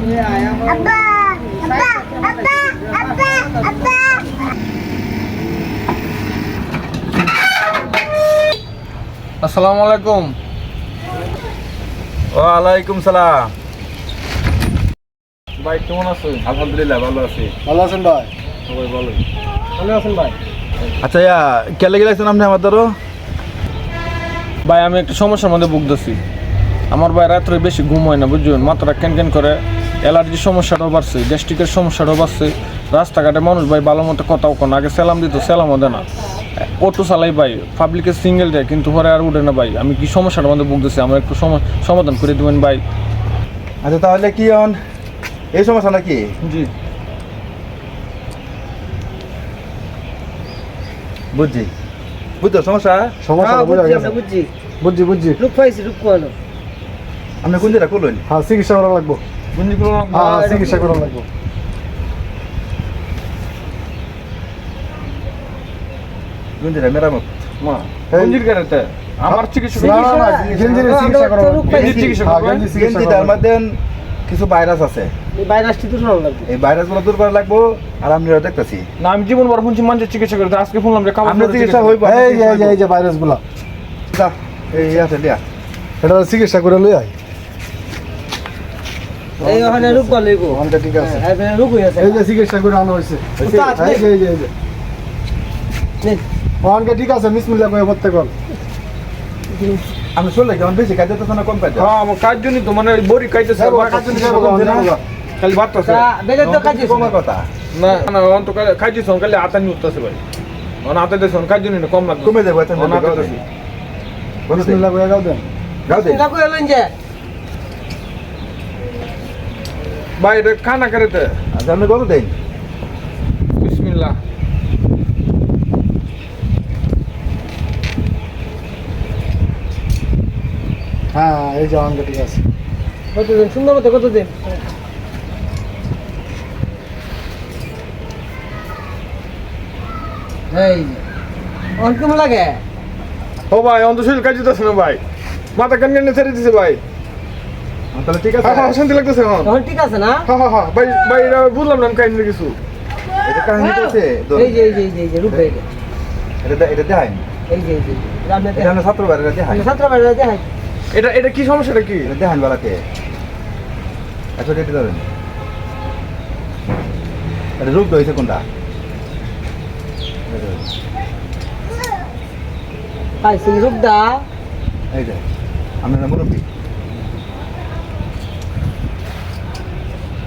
আসসালামু আলাইকুম। ওয়ালাইকুম সালাম। ভাই কেমন আছেন? আলহামদুলিল্লাহ ভালো আছি। ভালো আছেন ভাই? সবাই ভালো। ভালো আছেন ভাই? আচ্ছা কেলে গেলেছেন আপনি আমাদেরও? ভাই আমি একটা সমস্যার মধ্যে ভুগতেছি। আমার ভাই রাত্রে বেশি ঘুম হয় না, বুঝছেন? মাথাটা ক্যান করে, অ্যালার্জির সমস্যাটাও বাড়ছে, গ্যাস্ট্রিকের সমস্যাটাও বাড়ছে। রাস্তাঘাটে মানুষ ভাই ভালো মতো কথাও কোন, আগে স্যালাম দিত স্যালামও দেয় না। অটো চালাই ভাই, পাবলিকে সিঙ্গেল দেয়, কিন্তু পরে আর উঠে না ভাই। আমি কি সমস্যাটার মধ্যে ভুগতেছি, আমার একটু সমাধান করে দেবেন ভাই? আচ্ছা তাহলে কি এই সমস্যা নাকি? জি বুঝছি বুঝছো সমস্যা। বুঝছি রূপ পাইছি, রূপ কোয়ানো। আপনি কোন যেটা করলেন? হ্যাঁ, চিকিৎসা করা লাগবো। চিকিৎসা করা লাগবো। কোন যেটা মেরামত? আমার চিকিৎসা চিকিৎসা করা লাগবো। গেঞ্জিটার মধ্যে কিছু ভাইরাস আছে, এই ভাইরাসটি তো শোনা লাগবে। এই ভাইরাসগুলো দূর করা লাগবো। আর আমি দেখতেছি না, আমি জীবন বড় শুনছি মানুষের চিকিৎসা করে, আজকে শুনলাম যে আপনার চিকিৎসা হইব। এই যে ভাইরাস গুলা, এই আছে দিয়া এটা চিকিৎসা করে লই আই। এই ওখানে রূপ কল লইবো। ওখানটা ঠিক আছে। এই রূপ হইছে। এই যে চিকিৎসা করে আনা হয়েছে। এই যে নেন। ওখানটা ঠিক আছে। বিসমিল্লাহ কয়ে বলতে কল। আমি শুনলে কেমন বেশি কাজ যেতেছে না কম কাজ? হ্যাঁ, আমার কাজ জন্য তো মানে বড়ি খাইতেছে, খালি ভাত আছে বেলে তো কাজ কমার কথা না। না অন্ত খাইতেছ খালি আতানি উঠতেছে ভাই, মানে আতে দেশ কাজ জন্য কম লাগবে, কমে যাবো। এত বিসমিল্লাহ কয়ে গাও দেন। গাও দে লাগো এলেন যে। ভাই এটা খানা করেতে। আচ্ছা আপনি কত দেন? বিসমিল্লাহ। হ্যাঁ, এই যে ওখানটা ঠিক আছে। কতদিন সুন্দর মতো কতদিন? এই ওর কেমন লাগে? ও ভাই অন্ত শরীর কাজ দিতেছে না ভাই, মাথা কান কান ছেড়ে দিছে ভাই। তাহলে ঠিক আছে। হ্যাঁ শান্তি লাগতেছে এখন। তখন ঠিক আছে না? হ্যাঁ ভাই ভাই এটা বুঝলাম না আমি কাহিনী কিছু। এটা কাহিনী আছে। এই যে রূপ হয়ে গেছে। এটা দেখাই এই যে রামনে এটা আমরা ছাত্র বাড়িটা দেখাই। ছাত্র বাড়ি দেখাই। এটা কি সমস্যাটা কি? এটা দেখান বেলাতে আচ্ছা এটা ধরেন। এটা রূপ হয়েছে কোনটা? পাইছি রূপ দা। এই যে আপনার মুরব্বী।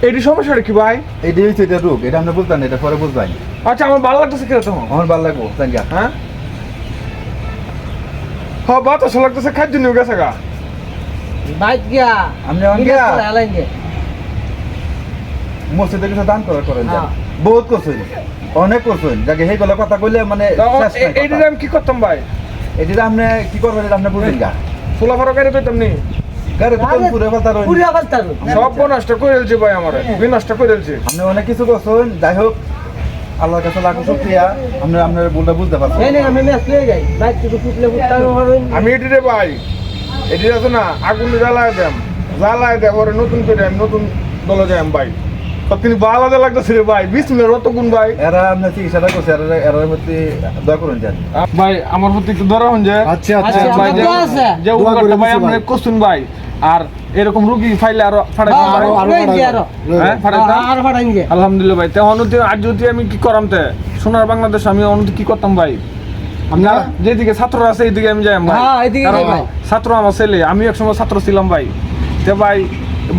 এটি সমস্যাটা কি ভাই? এই যে হচ্ছে এটা রূপ, এটা আমরা বুঝতাম না, এটা পরে বুঝবাই। আচ্ছা আমার ভালো লাগতেছে কিনা তখন? আমার ভালো লাগবো জানিয়া। হ্যাঁ হ্যাঁ বাতাস লাগতেছে, খাদ্য নিয়ে গেছে গা। বাইক গিয়া আপনি এখন গিয়া এলাইন যে মসজিদে কিছু দান করেন হ্যাঁ। বহুত করছেন, অনেক করছেন। যাকে সেই গলা কথা কইলে মানে এইটা আমি কি করতাম ভাই? এটা আপনি কি করবেন এটা আপনি বুঝেন গা। ফুলা ফারা গাড়ি পেতাম নি, গাড়ি তো পুরে কথা রইল। পুরি আবার তার সব নষ্ট করে দিয়েছে ভাই, আমার বিনষ্ট করে দিয়েছে। আপনি অনেক কিছু করছেন। যাই হোক আল্লাহর কাছে লাখো শুকরিয়া, আপনি আপনার ভুলটা বুঝতে পারছেন। এই নে আমি মেস লয়ে যাই। বাইক থেকে ফুটলে ফুটতাম হবেন। আমি এটি রে ভাই, এটি আছে না আগুন জ্বালায় দেম পরে নতুন করে আমি নতুন দলে যাই ভাই। সব কিন্তু আলাদা লাগতেছে রে ভাই, 20 মিনিট অত গুণ ভাই। এরা আপনার চিকিৎসাটা করছে, এর মধ্যে দয়া করুন জান ভাই আমার প্রতি একটু ধরা হন যে আচ্ছা আচ্ছা আচ্ছা, ভাই যে দোয়া আছে। যে উপকারটা ভাই আপনি করছেন ভাই। আর এরকম রোগী ফাইলে আরো ফাড়াই দিন ভাই। হ্যাঁ ফাড়াই দাও। আর ফাড়াইন যে আলহামদুলিল্লাহ ভাই। তে অনুতি আজ যদি আমি কি করাম তে সোনার বাংলাদেশ আমি অনুতি কি করতাম ভাই? আমরা যেদিকে ছাত্ররা আছে এইদিকে আমি যাই ভাই। হ্যাঁ, এইদিকে কারণ যাই ভাই। ছাত্র আমার ছেলে, আমি একসময় ছাত্র ছিলাম ভাই। তে ভাই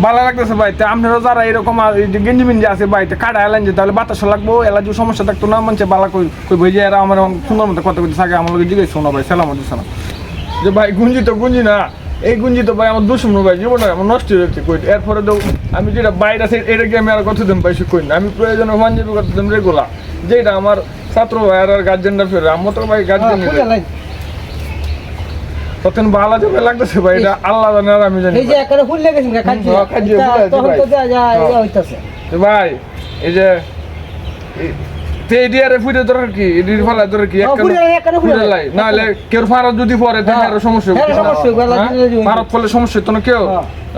ভালো লাগতেছে ভাই। তে আপনারা যারা এরকম গেঞ্জি মিঞ্জি আছে ভাই, তে কাটা এলাইন যে তাহলে বাতাস লাগবো, এলার্জি সমস্যা থাকতো না, মানছে বালা কই কই যে এরা আমার সুন্দর মতো কথা কইতে থাকে, আমার লোক জিজ্ঞেস শোনা ভাই সালাম দিচ্ছে না যে ভাই গুঞ্জি তো গুঞ্জি না, এই গুঞ্জি তো ভাই আমার দুশ্মন ভাই, জীবনটা আমার নষ্ট হয়ে যাচ্ছে কই। এরপরে তো আমি যেটা বাইরে আছে এটাকে আমি আর কতদিন পাইছি কই না, আমি প্রয়োজনে মানজিবি কতদিন রেগুলার, যেটা আমার ছাত্র ভাই আর গার্জেনরা ফেরে আমার তো ভাই গার্জেন তখন ভালো যাবে লাগতেছে ভাই। এটা আল্লাহ জানে আর আমি জানি এই যে একারে ফুল লেগেছে না খাচ্ছি তখন তো যা যা হইতাছে ভাই। এই যে তে এডিয়ারে ফুটে দরকার কি, এডির ফালা দরকার কি ফুটে লাই না হলে কেউ ফারা যদি পরে তাহলে আরো সমস্যা হবে। ফারাত ফলে সমস্যা তো না কেউ।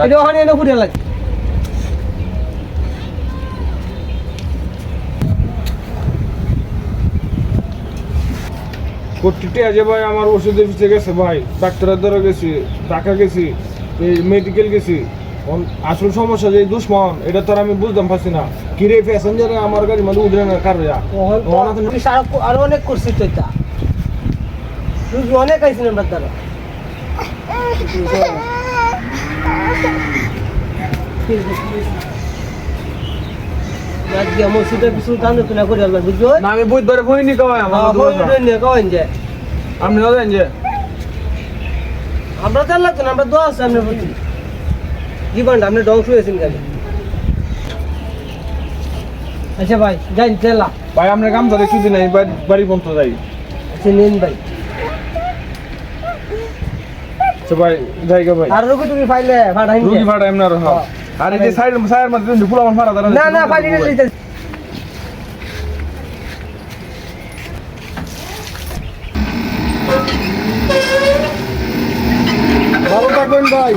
এটা ওখানে এনে ফুটে লাগে প্রত্যেকটি আজ ভাই আমার ওষুধের পিছিয়ে গেছে ভাই, ডাক্তারের দ্বারা গেছি, ঢাকা গেছি, এই মেডিকেল গেছি। আসল সমস্যা যে দুশ্মন এটা তো আর আমি বুঝতাম পারছি না। কিরে প্যাসেঞ্জারে আমার গাড়ির মধ্যে উঠে না কার আরো অনেক করছি তো এটা তুই অনেক আইসিন আমার দ্বারা আমার সেটা কিছু দান তো না করে আলবা বুঝছো না আমি বুঝতে হইনি কয় আমার আপনি জানেন যে আমরা জানলাম তো না, আমরা দোয়া আছে আপনার প্রতি জীবন আপনি ধ্বংস হয়েছেন কেন? আচ্ছা ভাই যাই তেলা ভাই আপনার কাম ধরে কিছু নাই বাড়ি পর্যন্ত যাই। আচ্ছা নিন ভাই আচ্ছা ভাই জায়গা ভাই আর রোগী তুমি পাইলে ভাড়া রুগী ভাড়া এমন আর আর এই যে সাইড মধ্যে ফুল আমার ভাড়া দাঁড়ানো না না পাইলে নিতে ভালো থাকবেন ভাই।